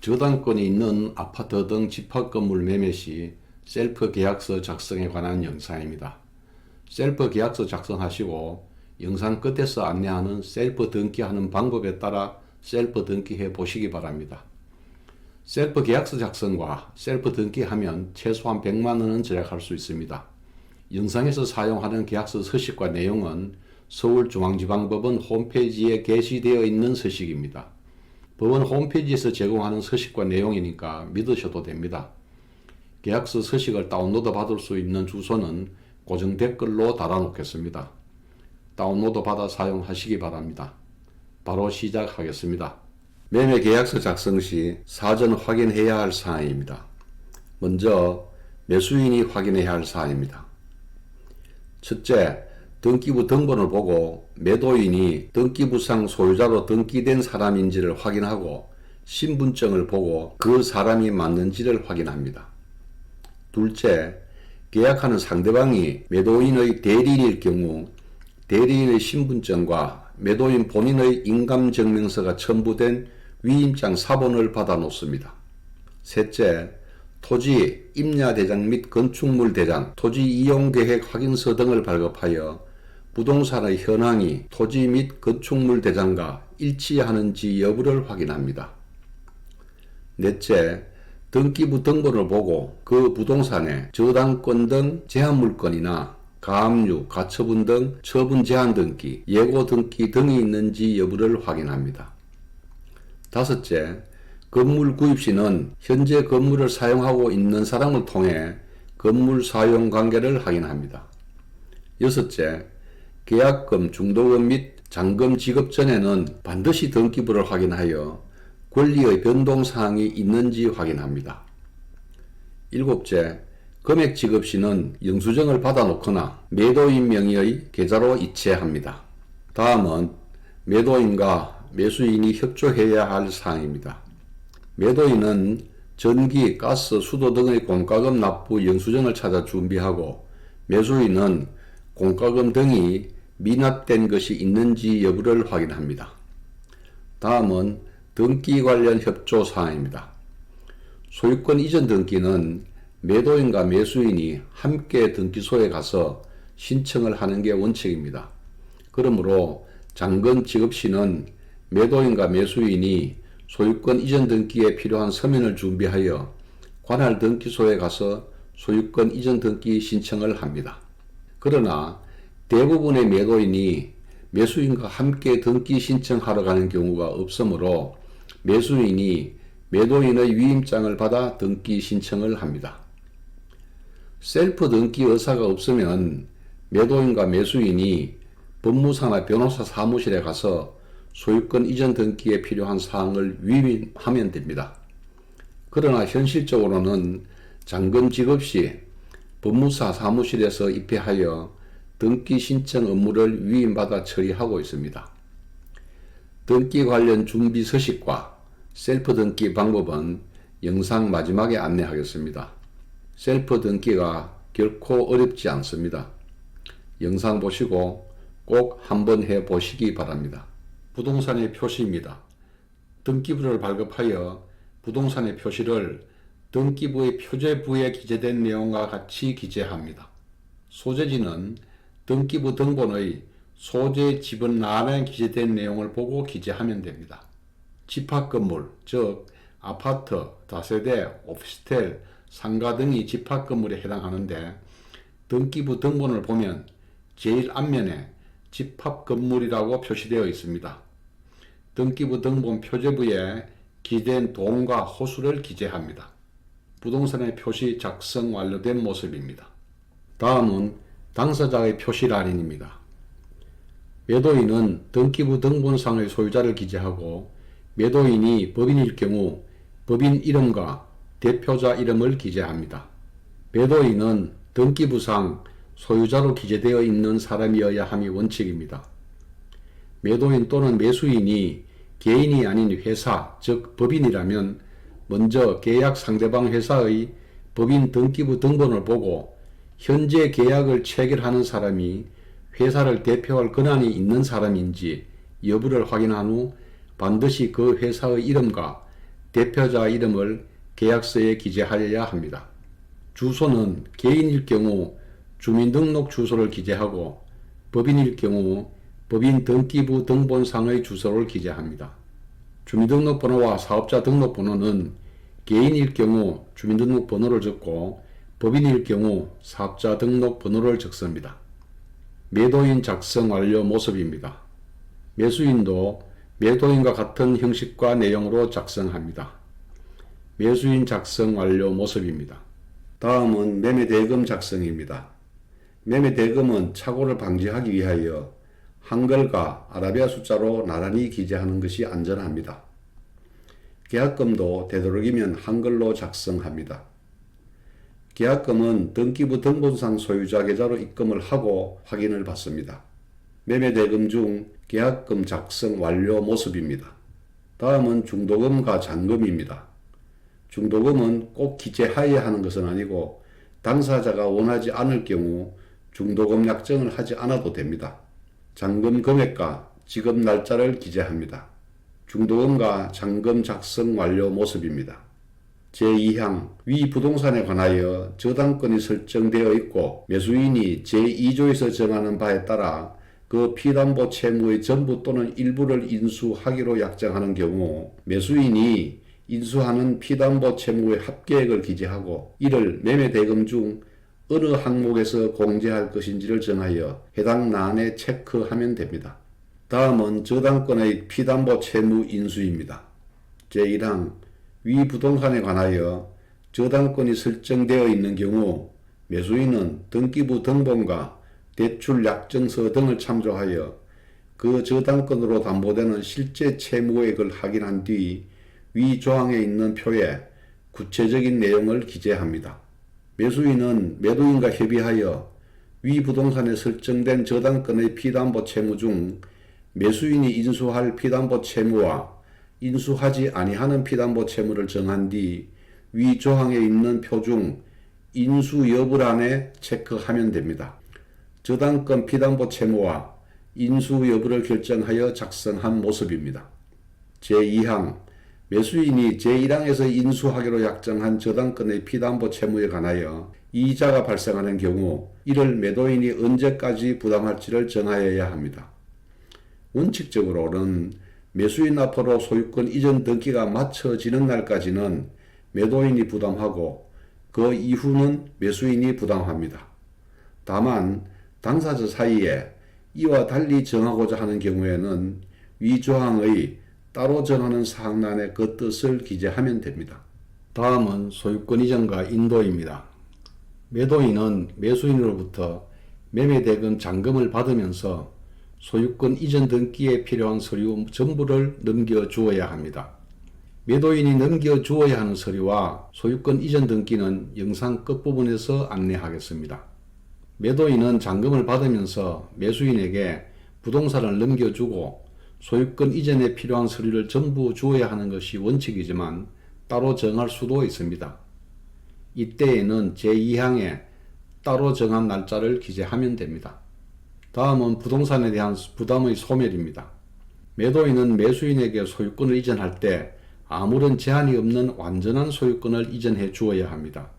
저당권이 있는 아파트 등 집합건물 매매 시 셀프 계약서 작성에 관한 영상입니다. 셀프 계약서 작성하시고 영상 끝에서 안내하는 셀프 등기하는 방법에 따라 셀프 등기해 보시기 바랍니다. 셀프 계약서 작성과 셀프 등기하면 최소한 100만 원은 절약할 수 있습니다. 영상에서 사용하는 계약서 서식과 내용은 서울중앙지방법원 홈페이지에 게시되어 있는 서식입니다. 법원 홈페이지에서 제공하는 서식과 내용이니까 믿으셔도 됩니다. 계약서 서식을 다운로드 받을 수 있는 주소는 고정 댓글로 달아놓겠습니다. 다운로드 받아 사용하시기 바랍니다. 바로 시작하겠습니다. 매매 계약서 작성 시 사전 확인해야 할 사항입니다. 먼저 매수인이 확인해야 할 사항입니다. 첫째, 등기부 등본을 보고 매도인이 등기부상 소유자로 등기된 사람인지를 확인하고 신분증을 보고 그 사람이 맞는지를 확인합니다. 둘째, 계약하는 상대방이 매도인의 대리인일 경우 대리인의 신분증과 매도인 본인의 인감증명서가 첨부된 위임장 사본을 받아 놓습니다. 셋째, 토지, 임야대장 및 건축물 대장, 토지 이용계획 확인서 등을 발급하여 부동산의 현황이 토지 및 건축물 대장과 일치하는지 여부를 확인합니다. 넷째, 등기부 등본을 보고 그 부동산에 저당권 등 제한물건이나 가압류, 가처분 등 처분 제한 등기, 예고 등기 등이 있는지 여부를 확인합니다. 다섯째, 건물 구입 시는 현재 건물을 사용하고 있는 사람을 통해 건물 사용 관계를 확인합니다. 여섯째, 계약금, 중도금 및 잔금 지급 전에는 반드시 등기부를 확인하여 권리의 변동사항이 있는지 확인합니다. 일곱째, 금액 지급 시는 영수증을 받아놓거나 매도인 명의의 계좌로 이체합니다. 다음은 매도인과 매수인이 협조해야 할 사항입니다. 매도인은 전기, 가스, 수도 등의 공과금 납부 영수증을 찾아 준비하고 매수인은 공과금 등이 미납된 것이 있는지 여부를 확인합니다. 다음은 등기 관련 협조 사항입니다. 소유권 이전 등기는 매도인과 매수인이 함께 등기소에 가서 신청을 하는 게 원칙입니다. 그러므로 잔금 지급 시는 매도인과 매수인이 소유권 이전 등기에 필요한 서면을 준비하여 관할 등기소에 가서 소유권 이전 등기 신청을 합니다. 그러나 대부분의 매도인이 매수인과 함께 등기 신청하러 가는 경우가 없으므로 매수인이 매도인의 위임장을 받아 등기 신청을 합니다. 셀프 등기 의사가 없으면 매도인과 매수인이 법무사나 변호사 사무실에 가서 소유권 이전 등기에 필요한 사항을 위임하면 됩니다. 그러나 현실적으로는 잔금 지급 시 법무사 사무실에서 입회하여 등기 신청 업무를 위임받아 처리하고 있습니다. 등기 관련 준비 서식과 셀프 등기 방법은 영상 마지막에 안내하겠습니다. 셀프 등기가 결코 어렵지 않습니다. 영상 보시고 꼭 한번 해 보시기 바랍니다. 부동산의 표시입니다. 등기부를 발급하여 부동산의 표시를 등기부의 표제부에 기재된 내용과 같이 기재합니다. 소재지는 등기부 등본의 소재 지분란에 기재된 내용을 보고 기재하면 됩니다. 집합건물, 즉 아파트, 다세대, 오피스텔, 상가 등이 집합건물에 해당하는데 등기부 등본을 보면 제일 앞면에 집합건물이라고 표시되어 있습니다. 등기부 등본 표제부에 기재된 동과 호수를 기재합니다. 부동산의 표시 작성 완료된 모습입니다. 다음은 당사자의 표시란입니다. 매도인은 등기부 등본상의 소유자를 기재하고 매도인이 법인일 경우 법인 이름과 대표자 이름을 기재합니다. 매도인은 등기부상 소유자로 기재되어 있는 사람이어야 함이 원칙입니다. 매도인 또는 매수인이 개인이 아닌 회사, 즉 법인이라면 먼저 계약 상대방 회사의 법인 등기부 등본을 보고 현재 계약을 체결하는 사람이 회사를 대표할 권한이 있는 사람인지 여부를 확인한 후 반드시 그 회사의 이름과 대표자 이름을 계약서에 기재하여야 합니다. 주소는 개인일 경우 주민등록 주소를 기재하고 법인일 경우 법인 등기부 등본상의 주소를 기재합니다. 주민등록번호와 사업자 등록번호는 개인일 경우 주민등록번호를 적고 법인일 경우 사업자 등록번호를 적습니다. 매도인 작성 완료 모습입니다. 매수인도 매도인과 같은 형식과 내용으로 작성합니다. 매수인 작성 완료 모습입니다. 다음은 매매대금 작성입니다. 매매대금은 착오를 방지하기 위하여 한글과 아라비아 숫자로 나란히 기재하는 것이 안전합니다. 계약금도 되도록이면 한글로 작성합니다. 계약금은 등기부 등본상 소유자 계좌로 입금을 하고 확인을 받습니다. 매매대금 중 계약금 작성 완료 모습입니다. 다음은 중도금과 잔금입니다. 중도금은 꼭 기재하여야 하는 것은 아니고 당사자가 원하지 않을 경우 중도금 약정을 하지 않아도 됩니다. 잔금 금액과 지급 날짜를 기재합니다. 중도금과 잔금 작성 완료 모습입니다. 제2항 위 부동산에 관하여 저당권이 설정되어 있고 매수인이 제2조에서 정하는 바에 따라 그 피담보 채무의 전부 또는 일부를 인수하기로 약정하는 경우 매수인이 인수하는 피담보 채무의 합계액을 기재하고 이를 매매대금 중 어느 항목에서 공제할 것인지를 정하여 해당 란에 체크하면 됩니다. 다음은 저당권의 피담보 채무 인수입니다. 제1항 위 부동산에 관하여 저당권이 설정되어 있는 경우 매수인은 등기부 등본과 대출 약정서 등을 참조하여 그 저당권으로 담보되는 실제 채무액을 확인한 뒤 위 조항에 있는 표에 구체적인 내용을 기재합니다. 매수인은 매도인과 협의하여 위 부동산에 설정된 저당권의 피담보 채무 중 매수인이 인수할 피담보 채무와 인수하지 아니하는 피담보 채무를 정한 뒤 위 조항에 있는 표 중 인수 여부란에 체크하면 됩니다. 저당권 피담보 채무와 인수 여부를 결정하여 작성한 모습입니다. 제2항 매수인이 제1항에서 인수하기로 약정한 저당권의 피담보 채무에 관하여 이자가 발생하는 경우 이를 매도인이 언제까지 부담할지를 정하여야 합니다. 원칙적으로는 매수인 앞으로 소유권 이전 등기가 마쳐지는 날까지는 매도인이 부담하고 그 이후는 매수인이 부담합니다. 다만 당사자 사이에 이와 달리 정하고자 하는 경우에는 위 조항의 따로 정하는 사항란에 그 뜻을 기재하면 됩니다. 다음은 소유권 이전과 인도입니다. 매도인은 매수인으로부터 매매대금 잔금을 받으면서 소유권 이전 등기에 필요한 서류 전부를 넘겨주어야 합니다. 매도인이 넘겨주어야 하는 서류와 소유권 이전 등기는 영상 끝부분에서 안내하겠습니다. 매도인은 잔금을 받으면서 매수인에게 부동산을 넘겨주고 소유권 이전에 필요한 서류를 전부 주어야 하는 것이 원칙이지만 따로 정할 수도 있습니다. 이때에는 제2항에 따로 정한 날짜를 기재하면 됩니다. 다음은 부동산에 대한 부담의 소멸입니다. 매도인은 매수인에게 소유권을 이전할 때 아무런 제한이 없는 완전한 소유권을 이전해 주어야 합니다.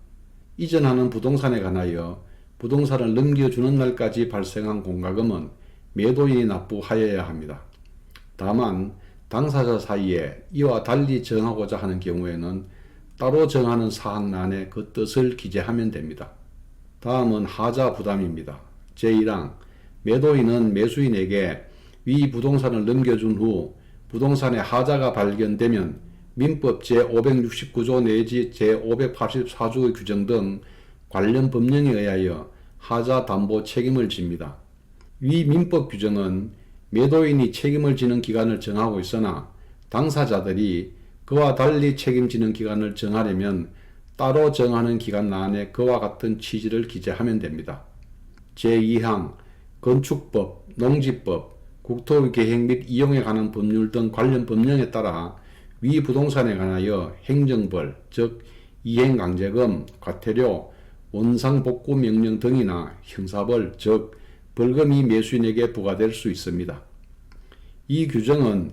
이전하는 부동산에 관하여 부동산을 넘겨주는 날까지 발생한 공과금은 매도인이 납부하여야 합니다. 다만 당사자 사이에 이와 달리 정하고자 하는 경우에는 따로 정하는 사항란에 그 뜻을 기재하면 됩니다. 다음은 하자 부담입니다. 제1항 매도인은 매수인에게 위 부동산을 넘겨준 후 부동산에 하자가 발견되면 민법 제569조 내지 제584조의 규정 등 관련 법령에 의하여 하자 담보 책임을 집니다. 위 민법 규정은 매도인이 책임을 지는 기간을 정하고 있으나 당사자들이 그와 달리 책임지는 기간을 정하려면 따로 정하는 기간란에 그와 같은 취지를 기재하면 됩니다. 제2항 건축법, 농지법, 국토의 계획 및 이용에 관한 법률 등 관련 법령에 따라 위 부동산에 관하여 행정벌, 즉 이행강제금, 과태료, 원상복구 명령 등이나 형사벌, 즉 벌금이 매수인에게 부과될 수 있습니다. 이 규정은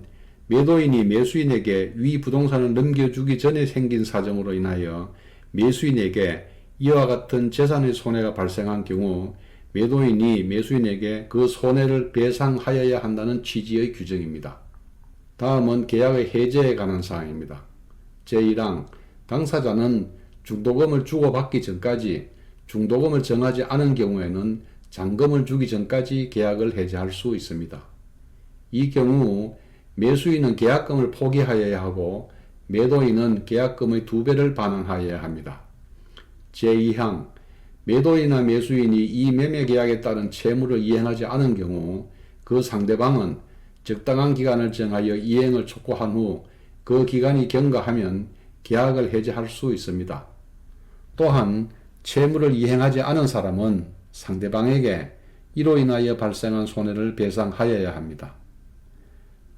매도인이 매수인에게 위 부동산을 넘겨주기 전에 생긴 사정으로 인하여 매수인에게 이와 같은 재산의 손해가 발생한 경우 매도인이 매수인에게 그 손해를 배상하여야 한다는 취지의 규정입니다. 다음은 계약의 해제에 관한 사항입니다. 제1항 당사자는 중도금을 주고받기 전까지 중도금을 정하지 않은 경우에는 잔금을 주기 전까지 계약을 해제할 수 있습니다. 이 경우 매수인은 계약금을 포기하여야 하고 매도인은 계약금의 2배를 반환하여야 합니다. 제2항 매도인이나 매수인이 이 매매계약에 따른 채무를 이행하지 않은 경우 그 상대방은 적당한 기간을 정하여 이행을 촉구한 후 그 기간이 경과하면 계약을 해제할 수 있습니다. 또한 채무를 이행하지 않은 사람은 상대방에게 이로 인하여 발생한 손해를 배상하여야 합니다.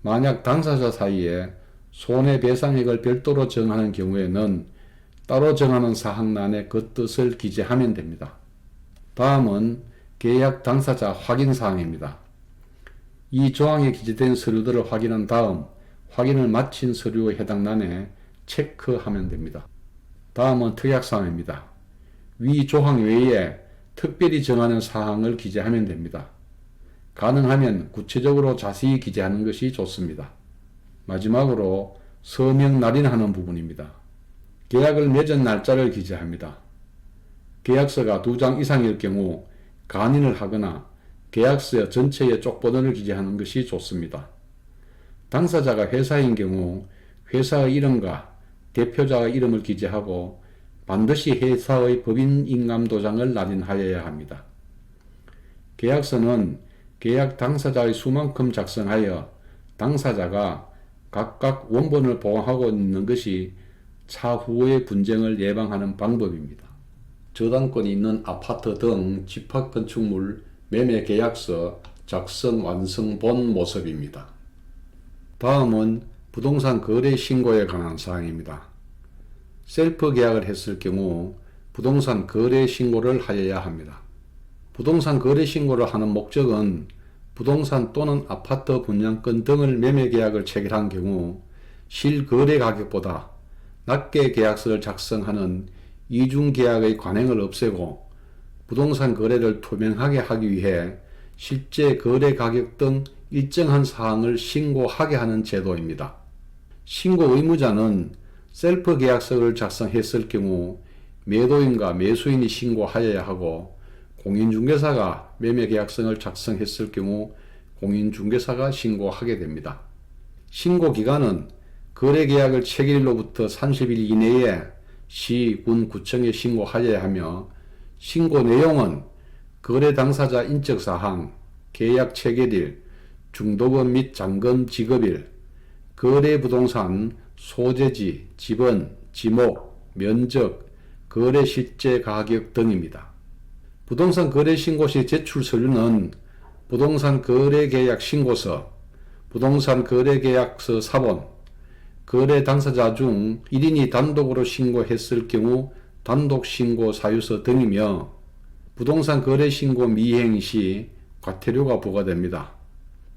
만약 당사자 사이에 손해배상액을 별도로 정하는 경우에는 따로 정하는 사항란에 그 뜻을 기재하면 됩니다. 다음은 계약 당사자 확인사항입니다. 이 조항에 기재된 서류들을 확인한 다음 확인을 마친 서류의 해당 란에 체크하면 됩니다. 다음은 특약사항입니다. 위 조항 외에 특별히 정하는 사항을 기재하면 됩니다. 가능하면 구체적으로 자세히 기재하는 것이 좋습니다. 마지막으로 서명 날인하는 부분입니다. 계약을 맺은 날짜를 기재합니다. 계약서가 2장 이상일 경우 간인을 하거나 계약서 전체의 쪽번호를 기재하는 것이 좋습니다. 당사자가 회사인 경우 회사의 이름과 대표자의 이름을 기재하고 반드시 회사의 법인인감도장을 날인하여야 합니다. 계약서는 계약 당사자의 수만큼 작성하여 당사자가 각각 원본을 보관하고 있는 것이 차후의 분쟁을 예방하는 방법입니다. 저당권이 있는 아파트 등 집합건축물 매매계약서 작성 완성 본 모습입니다. 다음은 부동산 거래 신고에 관한 사항입니다. 셀프 계약을 했을 경우 부동산 거래 신고를 하여야 합니다. 부동산 거래 신고를 하는 목적은 부동산 또는 아파트 분양권 등을 매매 계약을 체결한 경우 실거래 가격보다 낮게 계약서를 작성하는 이중 계약의 관행을 없애고 부동산 거래를 투명하게 하기 위해 실제 거래 가격 등 일정한 사항을 신고하게 하는 제도입니다. 신고 의무자는 셀프 계약서를 작성했을 경우 매도인과 매수인이 신고하여야 하고 공인중개사가 매매계약서를 작성했을 경우 공인중개사가 신고하게 됩니다. 신고 기간은 거래계약을 체결일로부터 30일 이내에 시, 군, 구청에 신고하여야 하며 신고 내용은 거래 당사자 인적사항, 계약 체결일, 중도금 및 잔금 지급일, 거래 부동산 소재지, 지번, 지목, 면적, 거래 실제 가격 등입니다. 부동산 거래 신고 시 제출 서류는 부동산 거래 계약 신고서, 부동산 거래 계약서 사본, 거래 당사자 중 1인이 단독으로 신고했을 경우 단독 신고 사유서 등이며 부동산 거래 신고 미행 시 과태료가 부과됩니다.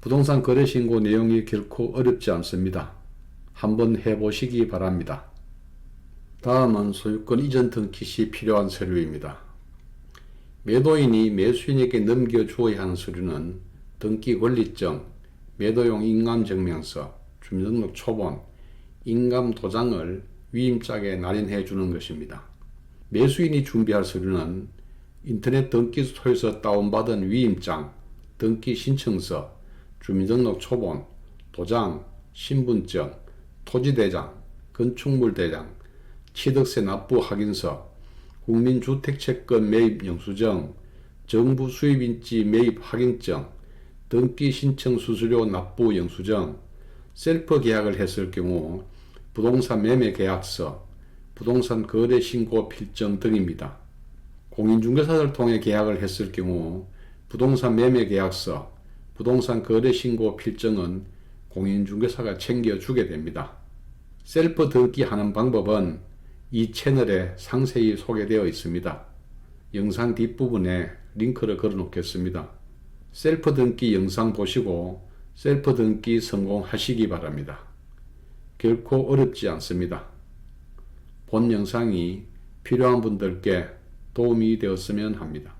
부동산 거래 신고 내용이 결코 어렵지 않습니다. 한번 해보시기 바랍니다. 다음은 소유권 이전 등기 시 필요한 서류입니다. 매도인이 매수인에게 넘겨주어야 하는 서류는 등기 권리증, 매도용 인감증명서, 주민등록 초본, 인감도장을 위임장에 날인해 주는 것입니다. 매수인이 준비할 서류는 인터넷 등기소에서 다운받은 위임장, 등기 신청서, 주민등록 초본, 도장, 신분증, 토지대장, 건축물대장, 취득세 납부 확인서, 국민주택채권 매입 영수증, 정부 수입인지 매입 확인증, 등기 신청 수수료 납부 영수증, 셀프 계약을 했을 경우 부동산 매매 계약서, 부동산 거래 신고 필증 등입니다. 공인중개사를 통해 계약을 했을 경우 부동산 매매 계약서, 부동산 거래 신고 필증은 공인중개사가 챙겨주게 됩니다. 셀프 등기하는 방법은 이 채널에 상세히 소개되어 있습니다. 영상 뒷부분에 링크를 걸어 놓겠습니다. 셀프 등기 영상 보시고 셀프 등기 성공하시기 바랍니다. 결코 어렵지 않습니다. 본 영상이 필요한 분들께 도움이 되었으면 합니다.